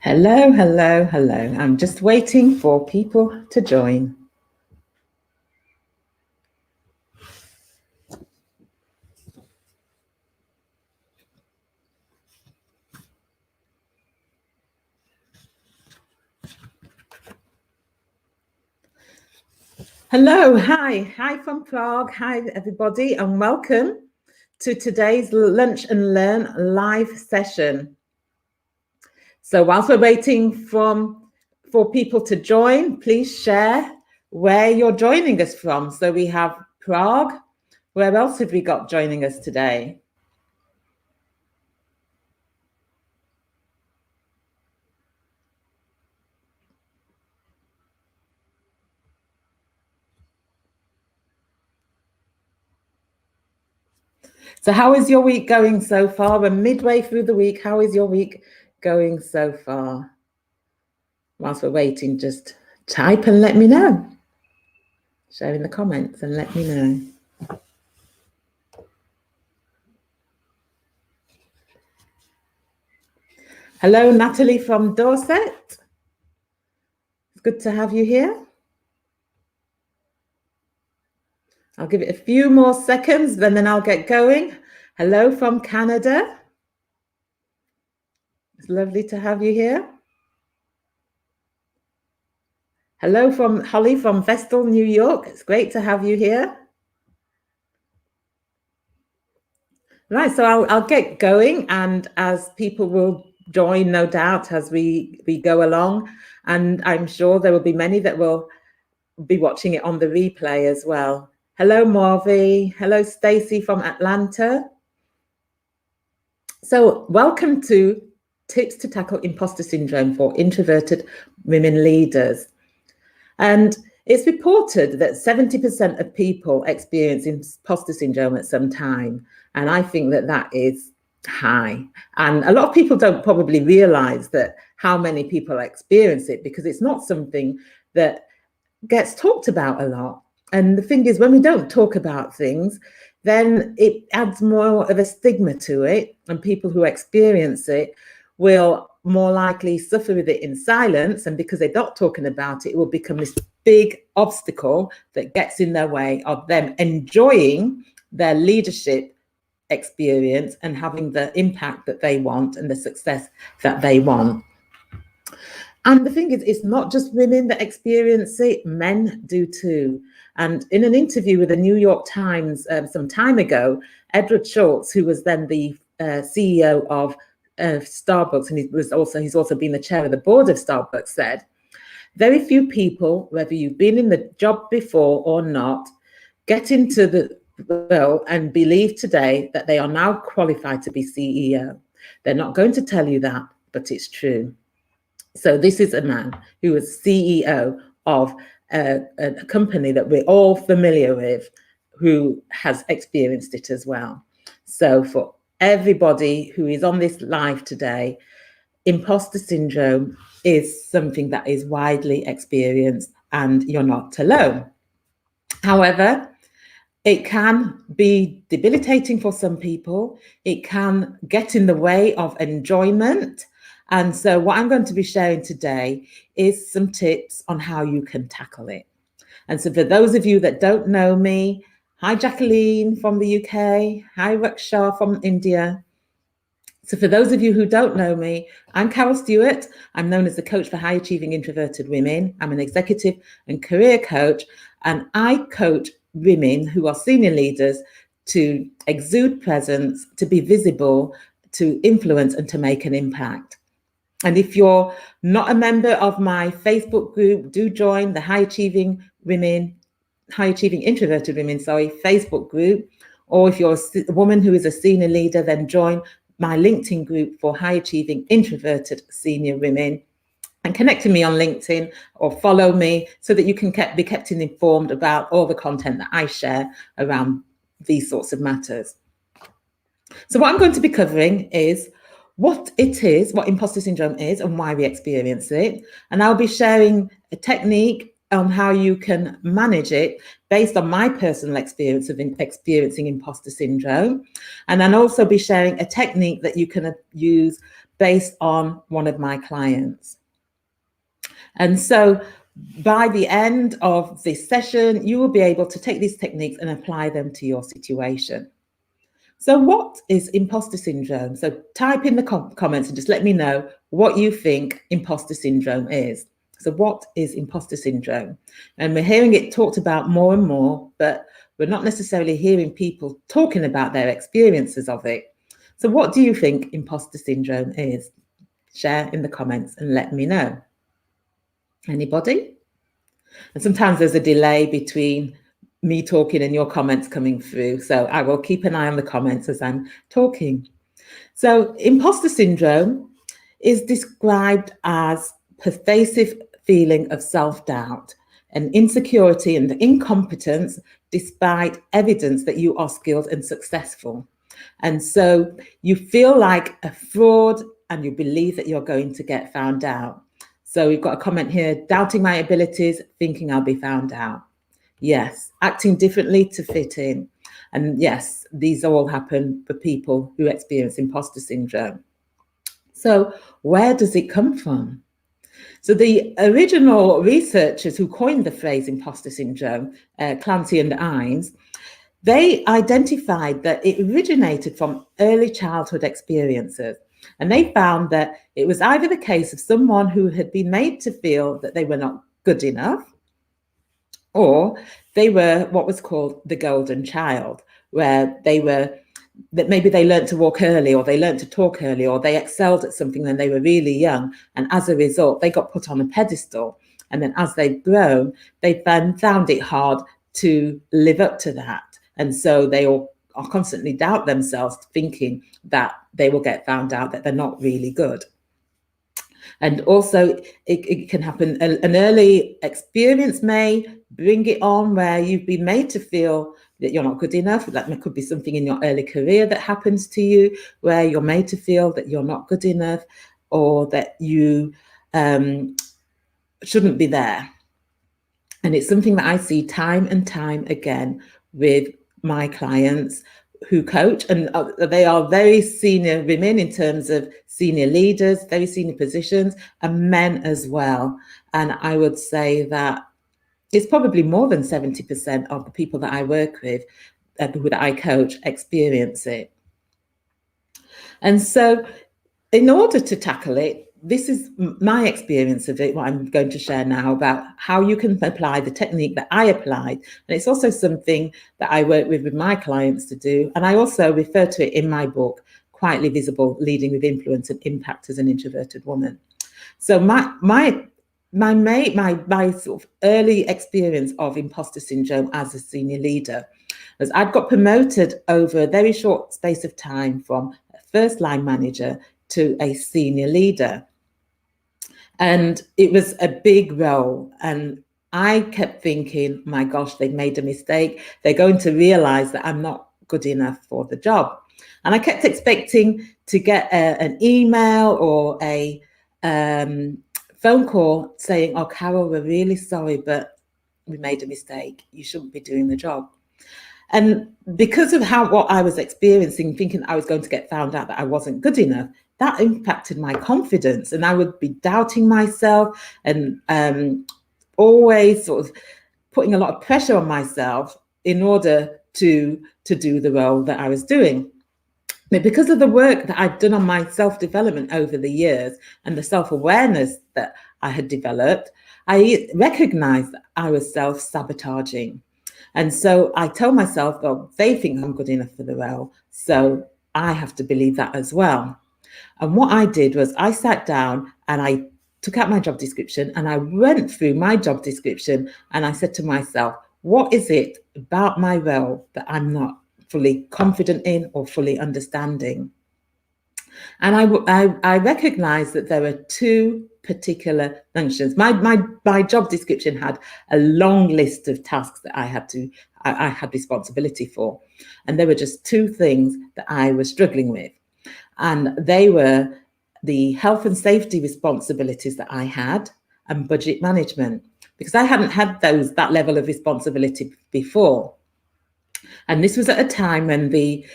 Hello, hello, hello. I'm just waiting for people to join. Hello, hi from Prague. Hi, everybody, and welcome to today's Lunch and Learn live session. So whilst we're waiting for people to join, please share where you're joining us from. So we have Prague. Where else have we got joining us today? So how is your week going so far? We're midway through the week. How is your week going so far? Whilst we're waiting, just type and let me know. Share in the comments and let me know. Hello, Natalie from Dorset. It's good to have you here. I'll give it a few more seconds, and then I'll get going. Hello from Canada. It's lovely to have you here. Hello from Holly from Vestal, New York. It's great to have you here. Right, so I'll get going, and as people will join, no doubt, as we go along, and I'm sure there will be many that will be watching it on the replay as well. Hello, Morvi. Hello, Stacey from Atlanta. So welcome to Tips to Tackle Imposter Syndrome for Introverted Women Leaders. And it's reported that 70% of people experience imposter syndrome at some time. And I think that that is high. And a lot of people don't probably realize that how many people experience it, because it's not something that gets talked about a lot. And the thing is, when we don't talk about things, then it adds more of a stigma to it, and people who experience it will more likely suffer with it in silence, and because they're not talking about it, it will become this big obstacle that gets in their way of them enjoying their leadership experience and having the impact that they want and the success that they want. And the thing is, it's not just women that experience it, men do too. And in an interview with the New York Times some time ago, Edward Schultz, who was then the CEO of Starbucks, and he's also been the chair of the board of Starbucks, said, very few people, whether you've been in the job before or not, get into the role and believe today that they are now qualified to be CEO. They're not going to tell you that, but it's true. So this is a man who was CEO of a company that we're all familiar with, who has experienced it as well. So for everybody who is on this live today, imposter syndrome is something that is widely experienced, and you're not alone. However, it can be debilitating for some people. It can get in the way of enjoyment. And so what I'm going to be sharing today is some tips on how you can tackle it. And so for those of you that don't know me, hi, Jacqueline from the UK. Hi, Raksha from India. So for those of you who don't know me, I'm Carol Stewart. I'm known as the coach for high achieving introverted women. I'm an executive and career coach, and I coach women who are senior leaders to exude presence, to be visible, to influence, and to make an impact. And if you're not a member of my Facebook group, do join the High Achieving Introverted Women, Facebook group. Or if you're a woman who is a senior leader, then join my LinkedIn group for High Achieving Introverted Senior Women. and connect with me on LinkedIn or follow me so that you can be kept informed about all the content that I share around these sorts of matters. So what I'm going to be covering is what it is, what imposter syndrome is and why we experience it. And I'll be sharing a technique on how you can manage it based on my personal experience of experiencing imposter syndrome. And then also be sharing a technique that you can use based on one of my clients. And so by the end of this session, you will be able to take these techniques and apply them to your situation. So what is imposter syndrome? So type in the comments and just let me know what you think imposter syndrome is. So what is imposter syndrome? And we're hearing it talked about more and more, but we're not necessarily hearing people talking about their experiences of it. So what do you think imposter syndrome is? Share in the comments and let me know. Anybody? And sometimes there's a delay between me talking and your comments coming through. So I will keep an eye on the comments as I'm talking. So imposter syndrome is described as pervasive feeling of self-doubt and insecurity and incompetence despite evidence that you are skilled and successful. And so you feel like a fraud and you believe that you're going to get found out. So we've got a comment here, doubting my abilities, thinking I'll be found out. Yes, acting differently to fit in. And yes, these all happen for people who experience imposter syndrome. So where does it come from? So the original researchers who coined the phrase imposter syndrome, Clancy and Imes, they identified that it originated from early childhood experiences. And they found that it was either the case of someone who had been made to feel that they were not good enough, or they were what was called the golden child, where that maybe they learned to walk early, or they learned to talk early, or they excelled at something when they were really young. And as a result, they got put on a pedestal. And then as they've grown, they found it hard to live up to that. And so they all are constantly doubt themselves, thinking that they will get found out, that they're not really good. And also it can happen, an early experience may bring it on where you've been made to feel that you're not good enough. That could be something in your early career that happens to you where you're made to feel that you're not good enough, or that you shouldn't be there. And it's something that I see time and time again with my clients who coach, and they are very senior women in terms of senior leaders, very senior positions, and men as well. And I would say that it's probably more than 70% of the people that I work with, that I coach, experience it. And so in order to tackle it, this is my experience of it, what I'm going to share now about how you can apply the technique that I applied. And it's also something that I work with my clients to do. And I also refer to it in my book, Quietly Visible, Leading with Influence and Impact as an Introverted Woman. So my sort of early experience of imposter syndrome as a senior leader was I'd got promoted over a very short space of time from a first line manager to a senior leader. And it was a big role. And I kept thinking, my gosh, they've made a mistake. They're going to realize that I'm not good enough for the job. And I kept expecting to get an email or a phone call saying, oh, Carol, we're really sorry, but we made a mistake. You shouldn't be doing the job. And because of what I was experiencing, thinking I was going to get found out that I wasn't good enough, that impacted my confidence, and I would be doubting myself and always sort of putting a lot of pressure on myself in order to do the role that I was doing. But because of the work that I'd done on my self-development over the years and the self-awareness that I had developed, I recognized that I was self-sabotaging. And so I told myself, well, they think I'm good enough for the role, so I have to believe that as well. And what I did was I sat down and I took out my job description and I went through my job description and I said to myself, what is it about my role that I'm not fully confident in or fully understanding? And I recognized that there were two particular functions. My job description had a long list of tasks that I had responsibility for. And there were just two things that I was struggling with. And they were the health and safety responsibilities that I had and budget management, because I hadn't had that level of responsibility before. And this was at a time when the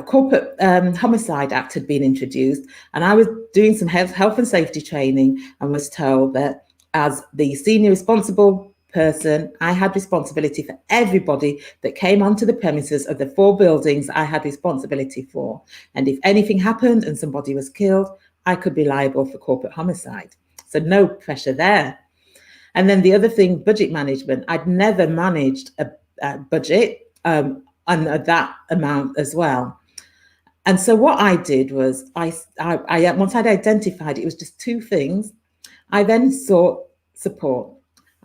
Corporate Homicide Act had been introduced, and I was doing some health and safety training and was told that as the senior responsible person, I had responsibility for everybody that came onto the premises of the 4 buildings I had responsibility for. And if anything happened and somebody was killed, I could be liable for corporate homicide. So no pressure there. And then the other thing, budget management. I'd never managed a budget and that amount as well. And so what I did was, I once I'd identified it was just two things, I then sought support.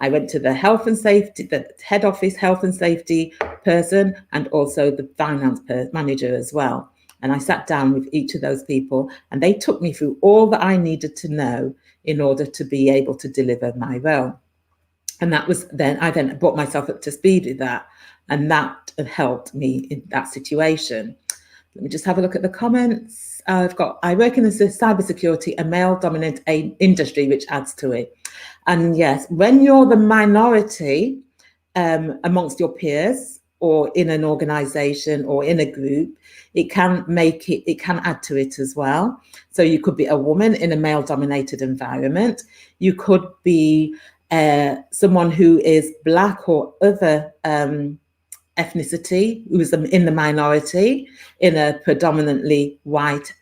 I went to the health and safety, the head office health and safety person, and also the finance manager as well. And I sat down with each of those people, and they took me through all that I needed to know in order to be able to deliver my role. And that was then, I then brought myself up to speed with that. And that helped me in that situation. Let me just have a look at the comments. I work in the cybersecurity, a male-dominant industry, which adds to it. And yes, when you're the minority amongst your peers or in an organization or in a group, it can add to it as well. So you could be a woman in a male-dominated environment. You could be someone who is Black or other ethnicity, who is in the minority in a predominantly white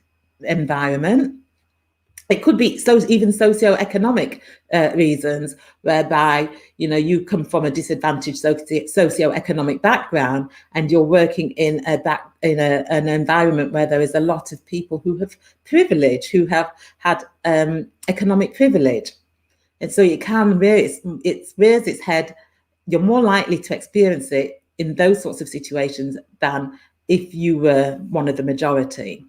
environment. It could be even socioeconomic reasons, whereby you come from a disadvantaged socioeconomic background, and you're working in an environment where there is a lot of people who have privilege, who have had economic privilege, and so it rears its head. You're more likely to experience it in those sorts of situations than if you were one of the majority.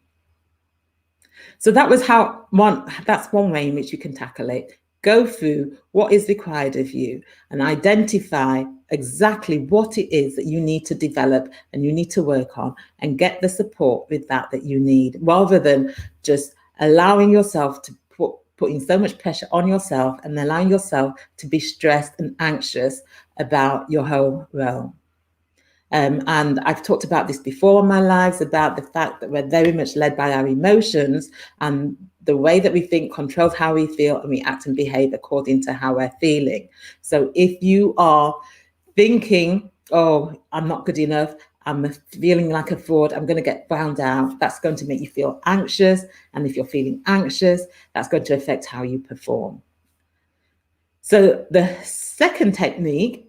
So that's one way in which you can tackle it. Go through what is required of you and identify exactly what it is that you need to develop and you need to work on, and get the support with that you need, rather than just allowing yourself to putting so much pressure on yourself and allowing yourself to be stressed and anxious about your whole role. And I've talked about this before in my lives, about the fact that we're very much led by our emotions, and the way that we think controls how we feel, and we act and behave according to how we're feeling. So if you are thinking, oh, I'm not good enough, I'm feeling like a fraud, I'm going to get found out, that's going to make you feel anxious. And if you're feeling anxious, that's going to affect how you perform. So the second technique,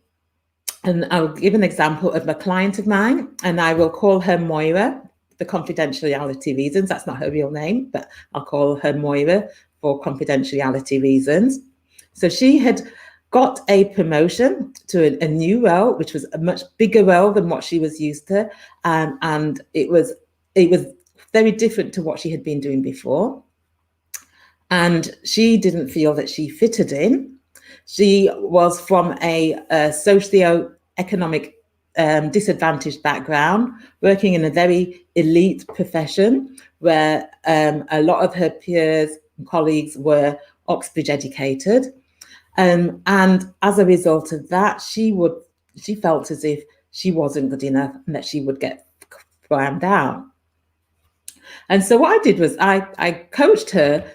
and I'll give an example of a client of mine, and I will call her Moira for confidentiality reasons. That's not her real name, but I'll call her Moira for confidentiality reasons. So she had got a promotion to a new role, which was a much bigger role than what she was used to, and it was very different to what she had been doing before. And she didn't feel that she fitted in. She was from a socio-economic disadvantaged background, working in a very elite profession where a lot of her peers and colleagues were Oxbridge educated. And as a result of that, she felt as if she wasn't good enough and that she would get found out. And so what I did was I coached her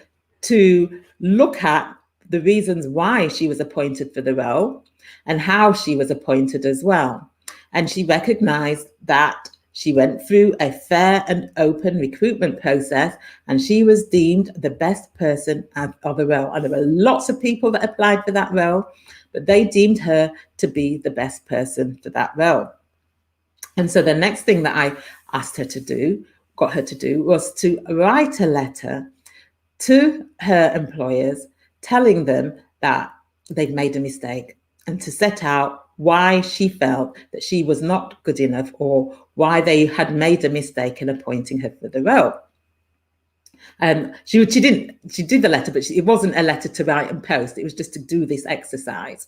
to look at the reasons why she was appointed for the role and how she was appointed as well. And she recognized that she went through a fair and open recruitment process, and she was deemed the best person of the role. And there were lots of people that applied for that role, but they deemed her to be the best person for that role. And so the next thing that I got her to do, was to write a letter to her employers telling them that they'd made a mistake, and to set out why she felt that she was not good enough, or why they had made a mistake in appointing her for the role. She did the letter, but it wasn't a letter to write and post. It was just to do this exercise.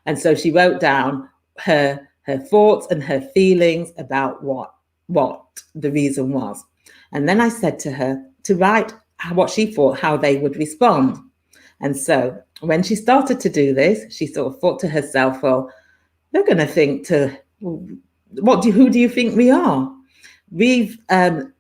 And so she wrote down her thoughts and her feelings about what the reason was. And then I said to her to write what she thought, how they would respond. And so when she started to do this, she sort of thought to herself, well, they're going to think who do you think we are? We've done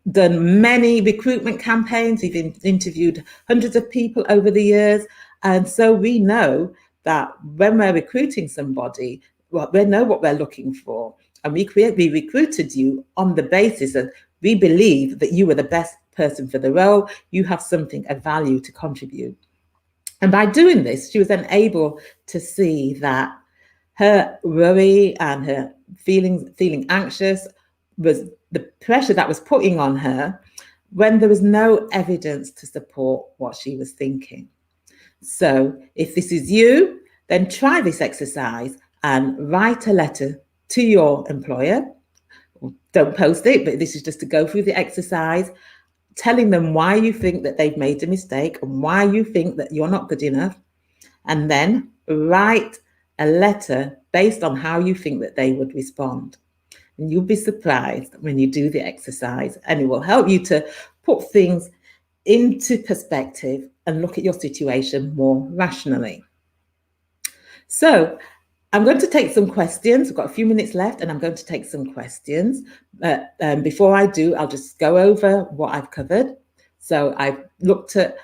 many recruitment campaigns. We've interviewed hundreds of people over the years. And so we know that when we're recruiting somebody, well, we know what we're looking for. And we recruited you on the basis of we believe that you were the best person for the role. You have something of value to contribute. And by doing this, she was then able to see that her worry and her feeling anxious was the pressure that was putting on her when there was no evidence to support what she was thinking. So if this is you, then try this exercise and write a letter to your employer. Don't post it, but this is just to go through the exercise, telling them why you think that they've made a mistake and why you think that you're not good enough. And then write a letter based on how you think that they would respond. And you'll be surprised when you do the exercise, and it will help you to put things into perspective and look at your situation more rationally. So I'm going to take some questions. We've got a few minutes left, and I'm going to take some questions. But before I do, I'll just go over what I've covered. So I've looked at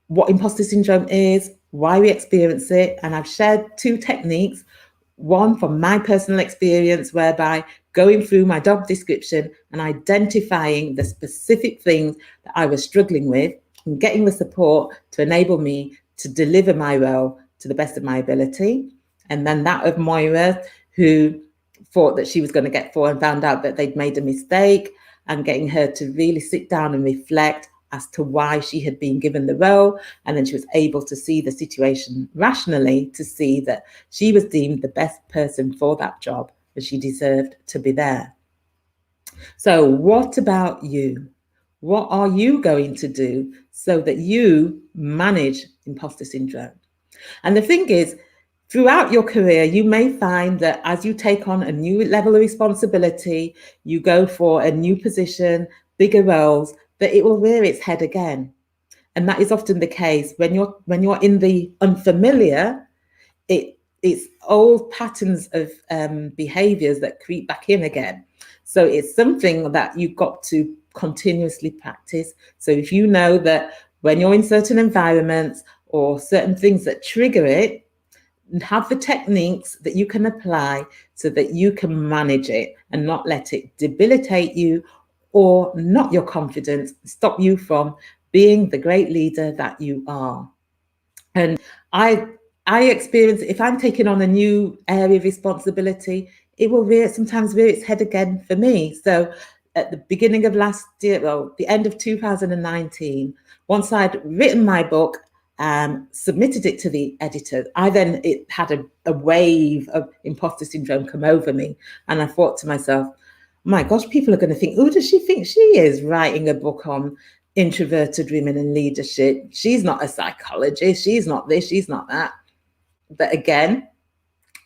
what imposter syndrome is, why we experience it, and I've shared two techniques. One from my personal experience, whereby going through my job description and identifying the specific things that I was struggling with and getting the support to enable me to deliver my role to the best of my ability. And then that of Moira, who thought that she was going to get 4 and found out that they'd made a mistake, and getting her to really sit down and reflect as to why she had been given the role. And then she was able to see the situation rationally, to see that she was deemed the best person for that job, and she deserved to be there. So what about you? What are you going to do so that you manage imposter syndrome? And the thing is, throughout your career, you may find that as you take on a new level of responsibility, you go for a new position, bigger roles, that it will rear its head again. And that is often the case when you're in the unfamiliar. It's old patterns of behaviors that creep back in again. So it's something that you've got to continuously practice. So if you know that when you're in certain environments or certain things that trigger it, have the techniques that you can apply so that you can manage it and not let it debilitate you or knock your confidence, stop you from being the great leader that you are. And I experience, if I'm taking on a new area of responsibility, it will sometimes rear its head again for me. So at the beginning of last year, well, the end of 2019, once I'd written my book, submitted it to the editor, it had a wave of imposter syndrome come over me. And I thought to myself, my gosh, people are going to think, who does she think she is, writing a book on introverted women and leadership? She's not a psychologist. She's not this, she's not that. But again,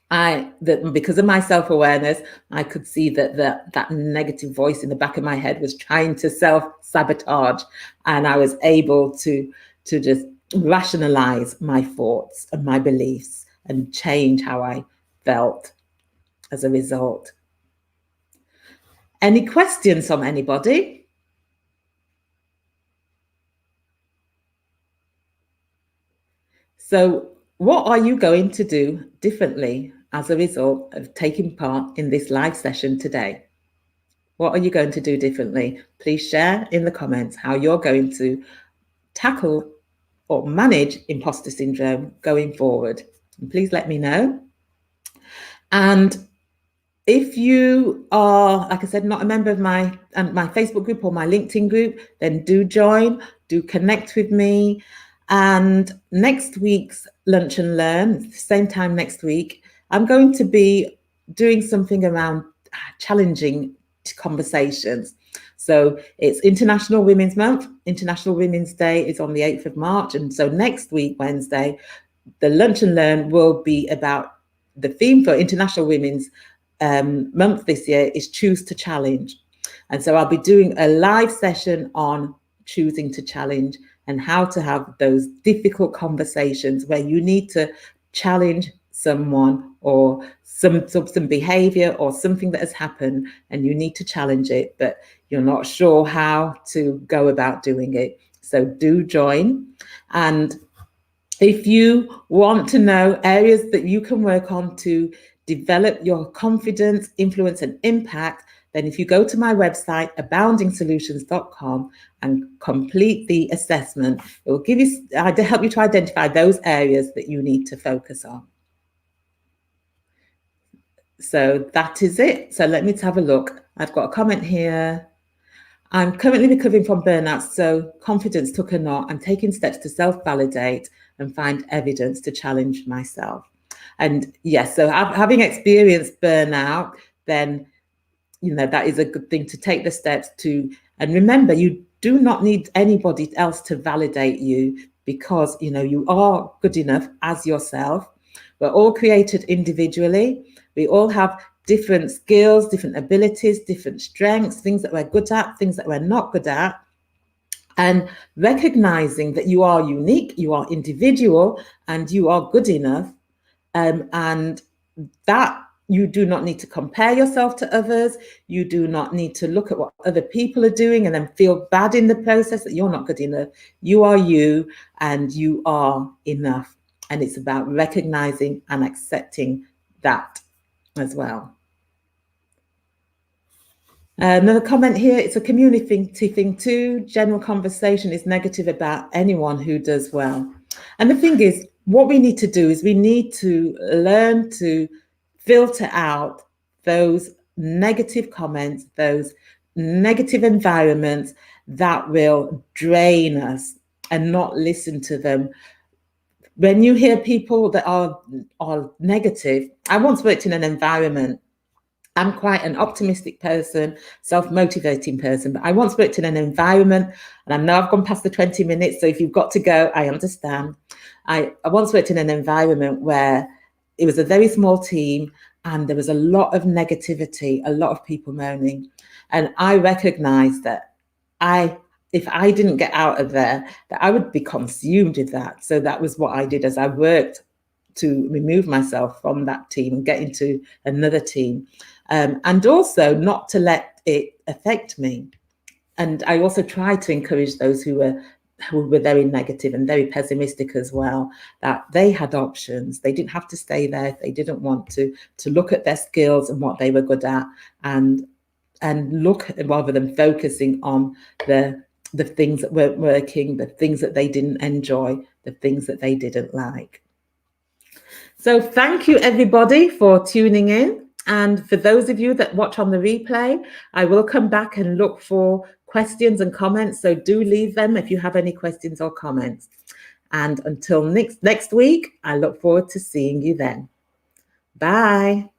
because of my self-awareness, I could see that negative voice in the back of my head was trying to self-sabotage. And I was able to just rationalize my thoughts and my beliefs and change how I felt as a result. Any questions from anybody? So what are you going to do differently as a result of taking part in this live session today? What are you going to do differently? Please share in the comments how you're going to tackle or manage imposter syndrome going forward. And please let me know. And if you are, like I said, not a member of my Facebook group or my LinkedIn group, then do join, do connect with me. And next week's Lunch and Learn, same time next week, I'm going to be doing something around challenging conversations. So it's International Women's Month. International Women's Day is on the 8th of March. And so next week, Wednesday, the Lunch and Learn will be about the theme for International Women's Month this year is Choose to Challenge. And so I'll be doing a live session on choosing to challenge and how to have those difficult conversations where you need to challenge someone or some behavior or something that has happened and you need to challenge it, but you're not sure how to go about doing it. So do join. And if you want to know areas that you can work on to develop your confidence, influence, and impact, then if you go to my website, aboundingsolutions.com, and complete the assessment, it will give you, help you to identify those areas that you need to focus on. So that is it. So let me have a look. I've got a comment here. I'm currently recovering from burnout, so confidence took a knock. I'm taking steps to self-validate and find evidence to challenge myself. And yes, so having experienced burnout, then, you know, that is a good thing to take the steps to, and remember, you do not need anybody else to validate you because, you know, you are good enough as yourself. We're all created individually. We all have different skills, different abilities, different strengths, things that we're good at, things that we're not good at. And recognizing that you are unique, you are individual, and you are good enough. And that you do not need to compare yourself to others. You do not need to look at what other people are doing and then feel bad in the process that you're not good enough. You are you, and you are enough. And it's about recognizing and accepting that as well. Another comment here, it's a community thing too. General conversation is negative about anyone who does well. And the thing is, what we need to do is we need to learn to filter out those negative comments, those negative environments that will drain us, and not listen to them. When you hear people that are negative, I once worked in an environment. I'm quite an optimistic person, self-motivating person, but I once worked in an environment, and I know I've gone past the 20 minutes, so if you've got to go, I understand. I once worked in an environment where it was a very small team and there was a lot of negativity, a lot of people moaning. And I recognized that if I didn't get out of there, that I would be consumed with that. So that was what I did as I worked to remove myself from that team and get into another team. And also not to let it affect me. And I also tried to encourage those who were very negative and very pessimistic as well, that they had options. They didn't have to stay there if they didn't want to look at their skills and what they were good at, and look, rather than focusing on the things that weren't working, the things that they didn't enjoy, the things that they didn't like. So thank you everybody for tuning in. And for those of you that watch on the replay, I will come back and look for questions and comments. So do leave them if you have any questions or comments. And until next week, I look forward to seeing you then. Bye.